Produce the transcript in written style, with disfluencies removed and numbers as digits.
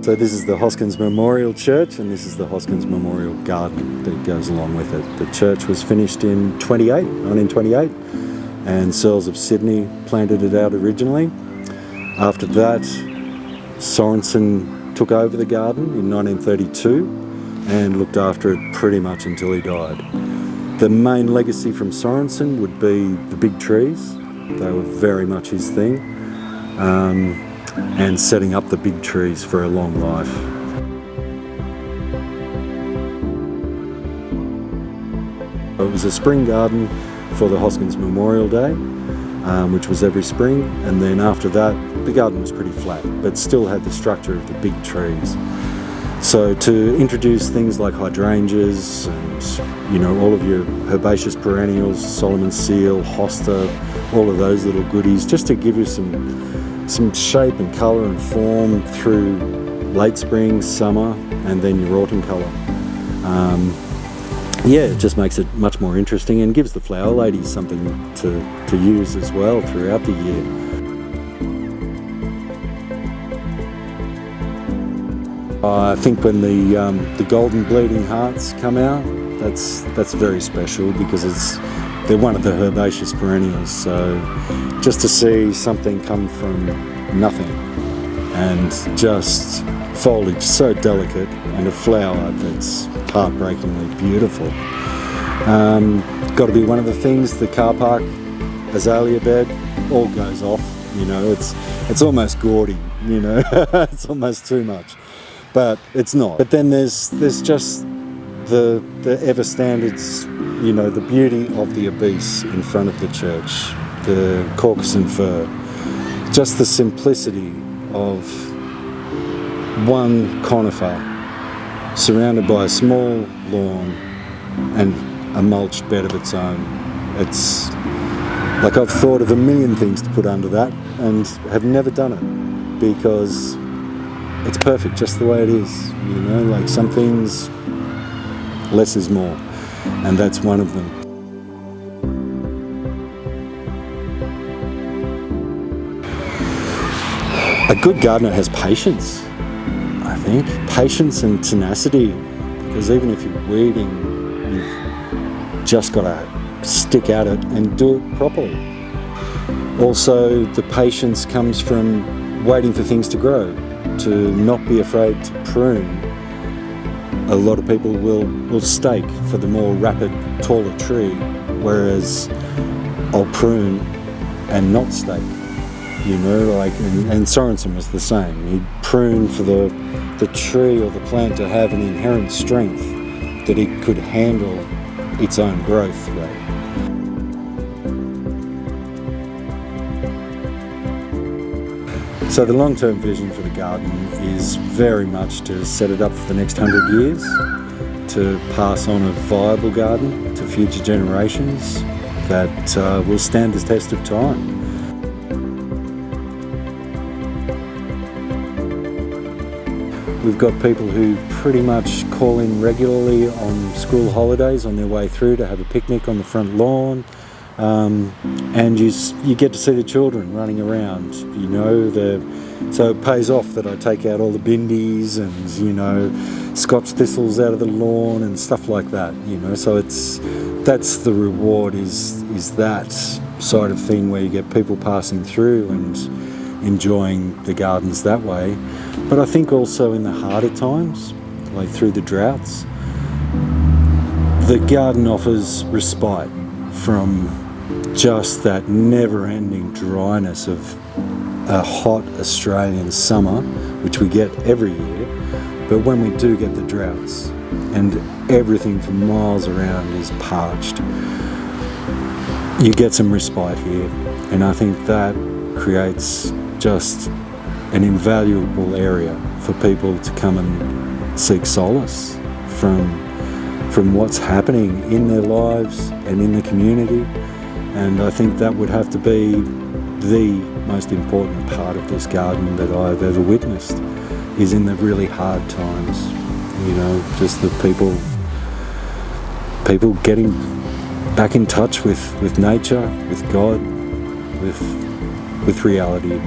So this is the Hoskins Memorial Church, and this is the Hoskins Memorial Garden that goes along with it. The church was finished in 1928, and Searles of Sydney planted it out originally. After that, Sorensen took over the garden in 1932 and looked after it pretty much until he died. The main legacy from Sorensen would be the big trees. They were very much his thing, and setting up the big trees for a long life. It was a spring garden for the Hoskins Memorial Day, which was every spring, and then after that the garden was pretty flat but still had the structure of the big trees. So to introduce things like hydrangeas and all of your herbaceous perennials, Solomon's seal, hosta, all of those little goodies, just to give you some shape and colour and form through late spring, summer, and then your autumn colour. It just makes it much more interesting and gives the flower ladies something to use as well throughout the year. I think when the golden bleeding hearts come out, that's very special because they're one of the herbaceous perennials. So just to see something come from nothing and just foliage so delicate and a flower that's heartbreakingly beautiful. Got to be one of the things. The car park azalea bed all goes off. It's almost gaudy. It's almost too much. But it's not. But then there's just the ever standards, the beauty of the obese in front of the church, the Caucasus fir, just the simplicity of one conifer surrounded by a small lawn and a mulched bed of its own. It's like I've thought of a million things to put under that and have never done it because it's perfect just the way it is. Like some things, less is more, and that's one of them. A good gardener has patience, I think. Patience and tenacity, because even if you're weeding, you've just got to stick at it and do it properly. Also, the patience comes from waiting for things to grow, to not be afraid to prune. A lot of people will stake for the more rapid, taller tree, whereas I'll prune and not stake. And Sorensen was the same. He'd prune for the tree or the plant to have an inherent strength that it could handle its own growth rate. So the long-term vision for the garden is very much to set it up for the next 100 years, to pass on a viable garden to future generations that will stand the test of time. We've got people who pretty much call in regularly on school holidays on their way through to have a picnic on the front lawn. And you get to see the children running around, so it pays off that I take out all the bindies and, Scotch thistles out of the lawn and stuff like that, so that's the reward is that side of thing where you get people passing through and enjoying the gardens that way. But I think also in the harder times, like through the droughts, the garden offers respite from just that never-ending dryness of a hot Australian summer, which we get every year. But when we do get the droughts and everything for miles around is parched, you get some respite here, and I think that creates just an invaluable area for people to come and seek solace from what's happening in their lives and in the community. And I think that would have to be the most important part of this garden that I've ever witnessed, is in the really hard times, just the people getting back in touch with nature, with God, with reality.